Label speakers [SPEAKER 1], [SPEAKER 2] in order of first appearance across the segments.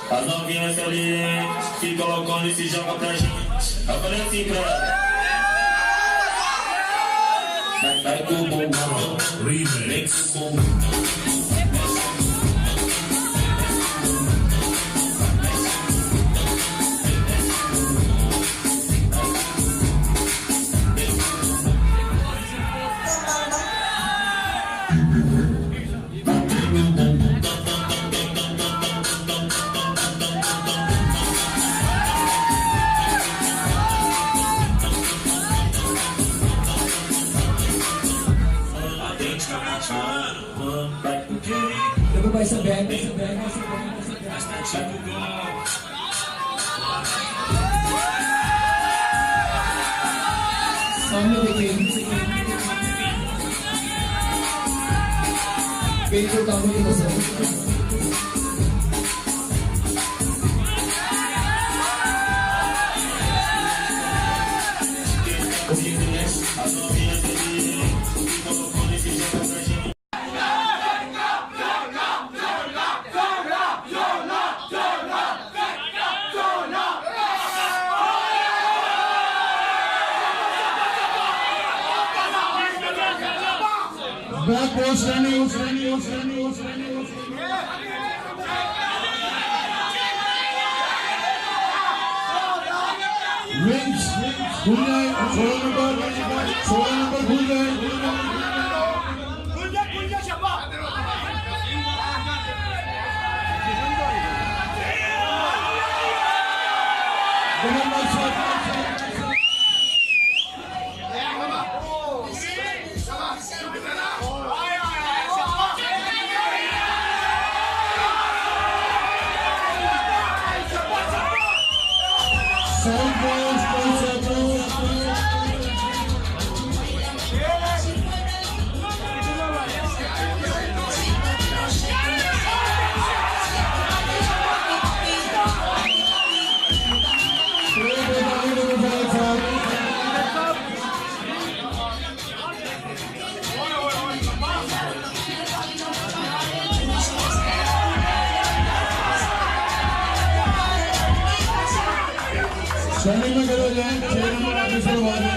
[SPEAKER 1] As novinhas ali, que colocando e se joga pra gente. Eu falei assim pra ela. Vai com o bombom, vem com o bombom.
[SPEAKER 2] Vai saber, Só quem que eu tava com você? Black Horse standing. Wings, Kunjay, 16 number Kunjay. Kunjay siapa? Dengan maksud Standing में करो जाएं, 6 number officer वाले।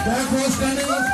[SPEAKER 2] Back row standing up.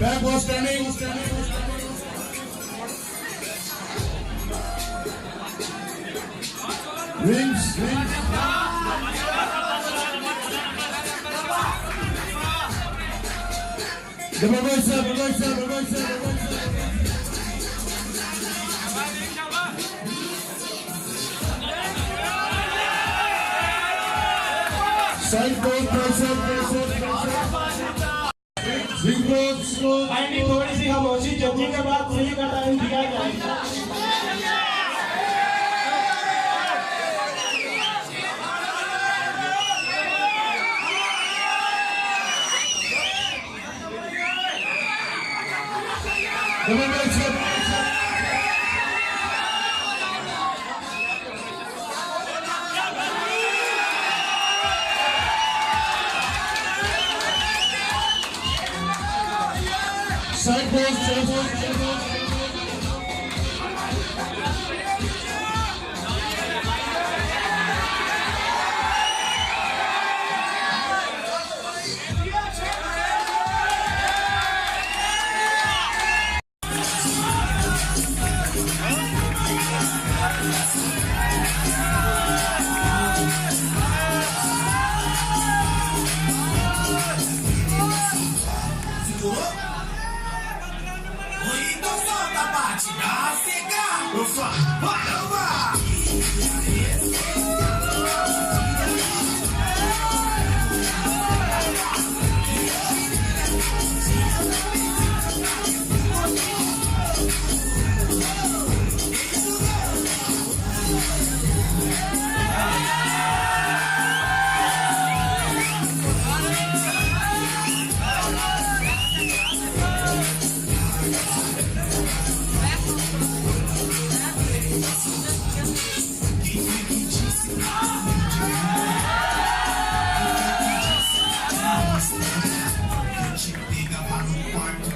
[SPEAKER 2] Back was standing. Wings. Double bicep. Side board, bicep.
[SPEAKER 3] थोड़ी सी खामोशी जल्दी के बाद free का टाइम दिया जाएगा।
[SPEAKER 2] Side post,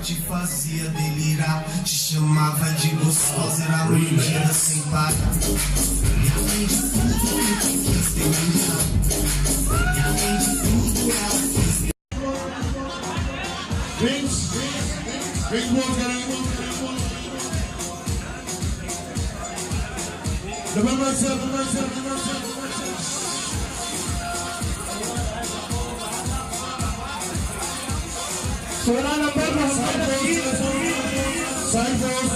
[SPEAKER 4] te fazia delirar, te chamava de gostosa, era mordida sem parar. E além de tudo, eu te quis terminar. E além de tudo, ela quis
[SPEAKER 2] Wings, double bicep.
[SPEAKER 3] सोलह number
[SPEAKER 2] Side post.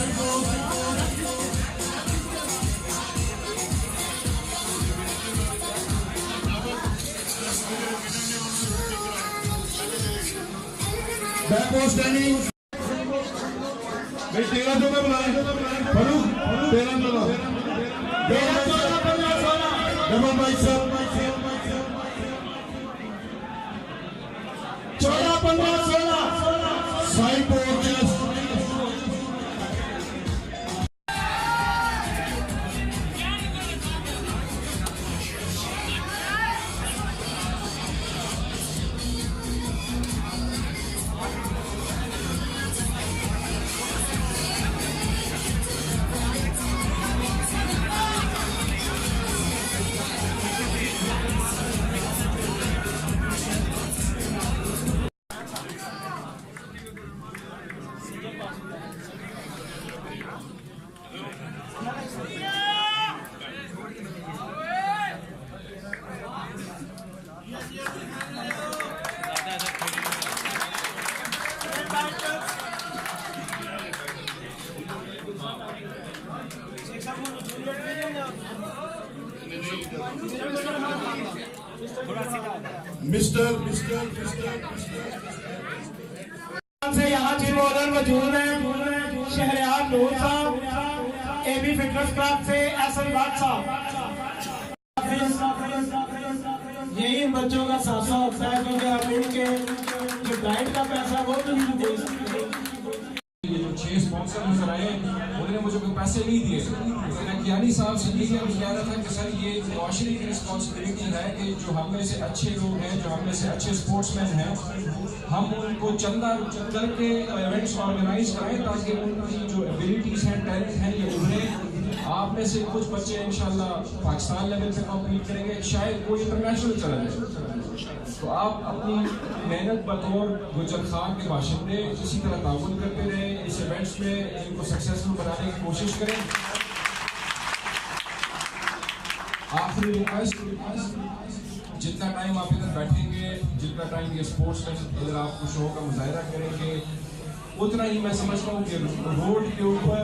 [SPEAKER 2] Back was standing. भाई 13 जो में बुलाए Farooq 13 double bicep
[SPEAKER 3] 14-15-16
[SPEAKER 2] side post chest. Mister.
[SPEAKER 3] से यहाँ gym honour मौजूद हैं शहरयार नूर साहब, एबी फिटनेस क्लब से एसएन भट्ट साहब। यही इन बच्चों का सासा होता है क्योंकि हम इनके जो डाइट का पैसा वो तो नहीं दे सकते।
[SPEAKER 5] ये स्पॉन्सर नजर आए, उन्होंने मुझे कोई पैसे नहीं दिए। लेकिन कियानी साहब से यही अभी कह रहा था कि सर ये मुआशरे की रिस्पॉन्सिबिलिटी है कि जो हम में से अच्छे लोग हैं, जो हम में से अच्छे स्पोर्ट्समैन हैं, हम उनको चंदा करके इवेंट्स ऑर्गेनाइज करें ताकि उनकी जो एबिलिटीज़ हैं, टैलेंट हैं, ये उभरें। आप में से कुछ बच्चे इंशाल्लाह पाकिस्तान लेवल पे कॉम्पीट करेंगे, शायद कोई इंटरनेशनल चला जाए। तो आप अपनी मेहनत बतौर गुजर खान के बाशिंदे इसी तरह ताउन करते रहें, इस इवेंट्स में इनको सक्सेसफुल बनाने की कोशिश करें। आखिरी रिक्वेस्ट, जितना टाइम आप इधर बैठेंगे, जितना टाइम ये स्पोर्ट्स में इधर आप शो का मुजाहरा करेंगे, उतना ही मैं समझता हूँ कि रोड के ऊपर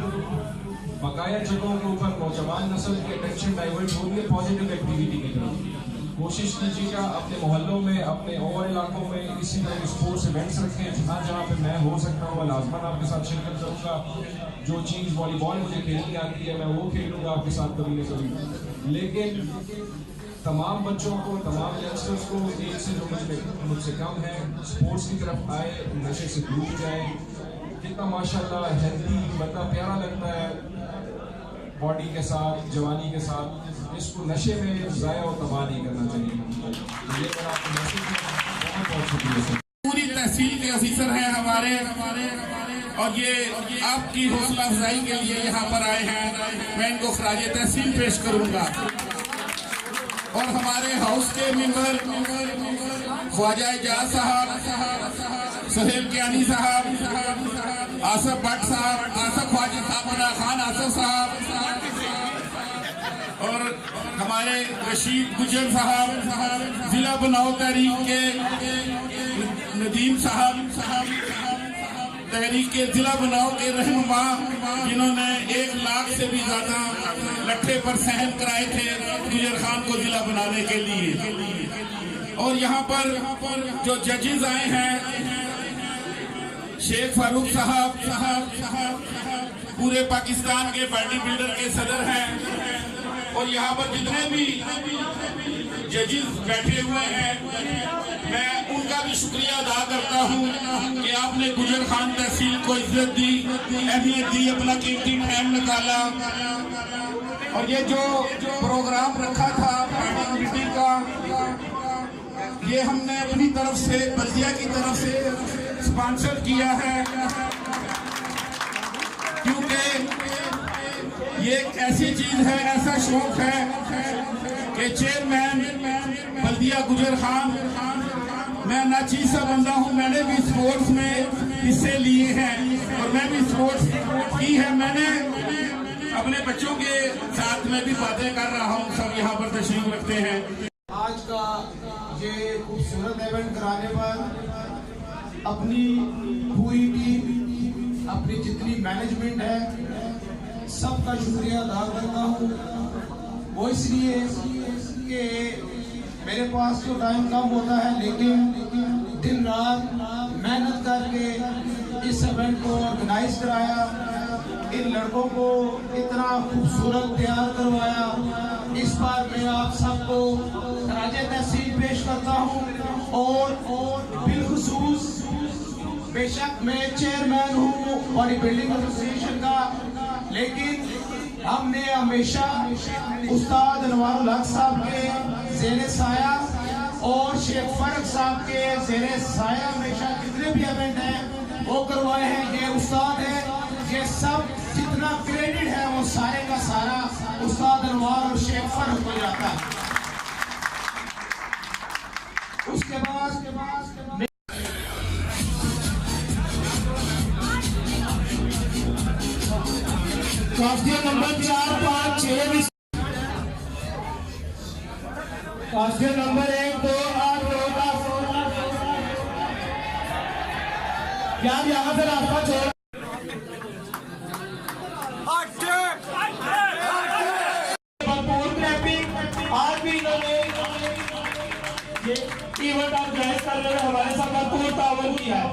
[SPEAKER 5] बकाया जगहों के ऊपर नौजवान नस्ल की अटेंशन डाइवर्ट हो रही है पॉजिटिव एक्टिविटी की तरफ। कोशिश कीजिएगा अपने मोहल्लों में, अपने और इलाकों में इसी तरह के स्पोर्ट्स इवेंट्स रखें। जहाँ जहाँ पे मैं हो सकता हूँ लाजमन आपके साथ शिरकत करूँगा। जो चीज़ वॉलीबॉल मुझे खेलनी आती है मैं वो खेलूँगा आपके साथ कभी न कभी। लेकिन तमाम बच्चों को, तमाम यंगस्टर्स को एक से जो मुझसे कम है स्पोर्ट्स की तरफ आए, नशे से दूर जाए। कितना माशाल्लाह हेल्दी बंदा प्यारा लगता है बॉडी के साथ, जवानी के साथ। इसको नशे में ज़ाया और तबाह नहीं करना चाहिए। ये मेरा आपको मैसेज है। बहुत बहुत शुक्रिया।
[SPEAKER 6] पूरी तहसील के ऑफिसर हैं हमारे, और ये आपकी हौसला अफजाई के लिए यहाँ पर आए हैं। मैं इनको खराज तहसील पेश करूँगा। और हमारे हाउस के मेंबर ख्वाजा एजाज साहब, सुहेल कियानी साहब, आसफ भट्ट साहब, आसफ ख्वाजा साहब, खान आसफ साहब, और हमारे रशीद गुजर साहब, जिला बनाओ तहरीक के नदीम साहब, तहरीक के जिला बनाओ के रहनुमा, जिन्होंने 1 लाख से भी ज्यादा लट्ठे पर सहन कराए थे गुजर खान को जिला बनाने के लिए। और यहाँ पर जो जजेस आए हैं, शेख फारूक साहब पूरे पाकिस्तान के बॉडी बिल्डर के सदर हैं। और यहाँ पर जितने भी जजेस बैठे हुए हैं, मैं उनका भी शुक्रिया अदा करता हूँ कि आपने गुजर खान तहसील को इज्जत दी, अहमियत दी, अपना कीमती टाइम निकाला। और ये जो प्रोग्राम रखा था कमेटी का, ये हमने अपनी तरफ से, बल्दिया की तरफ से स्पॉन्सर किया है, क्योंकि ये एक ऐसी चीज है, ऐसा शौक है कि चेयरमैन बल्दिया गुजर खान, मैं नाचीज सा बंदा हूँ, मैंने भी स्पोर्ट्स में हिस्से लिए हैं और मैं भी स्पोर्ट्स की है। मैंने अपने बच्चों के साथ में भी बातें कर रहा हूँ, सब यहाँ पर तशरीफ रखते हैं।
[SPEAKER 3] आज का ये खूबसूरत इवेंट कराने पर अपनी पूरी टीम, अपनी जितनी मैनेजमेंट है, सबका शुक्रिया अदा करता हूँ। वो इसलिए कि मेरे पास तो टाइम कम होता है, लेकिन दिन रात मेहनत करके इस इवेंट को ऑर्गेनाइज कराया, इन लड़कों को इतना खूबसूरत तैयार करवाया। इस बार मैं आप सबको खराजे तहसील पेश करता हूँ। और बिलखुसूस, बेशक मैं चेयरमैन हूँ बॉडी बिल्डिंग एसोसिएशन का, लेकिन हमने हमेशा उस्ताद अनवारुल हक साहब के ज़ेरे साया और शेख फरक साहब के ज़ेरे साया हमेशा जितने भी इवेंट हैं वो करवाए हैं। ये उस्ताद है, ये सब जितना क्रेडिट है वो सारे का सारा उस्ताद अनवार और शेख फरक हो जाता है। उसके बाद
[SPEAKER 2] काफिया नंबर 4, 5, 6, काफिया नंबर 1, 2, 8, 9, 10। क्या यहाँ से रास्ता छोड़ भरपूर ट्रैफिक। आज भी इन्होंने ये इवेंट ऑर्गेनाइज करने में हमारे साथ भरपूर ताउन किया है।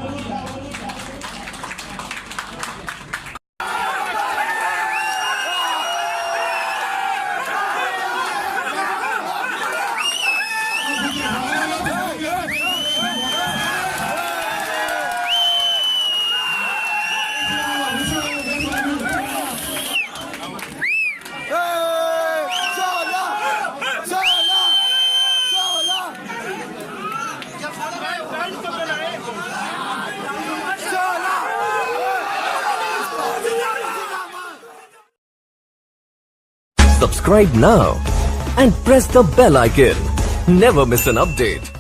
[SPEAKER 7] Subscribe now and press the bell icon. Never miss an update.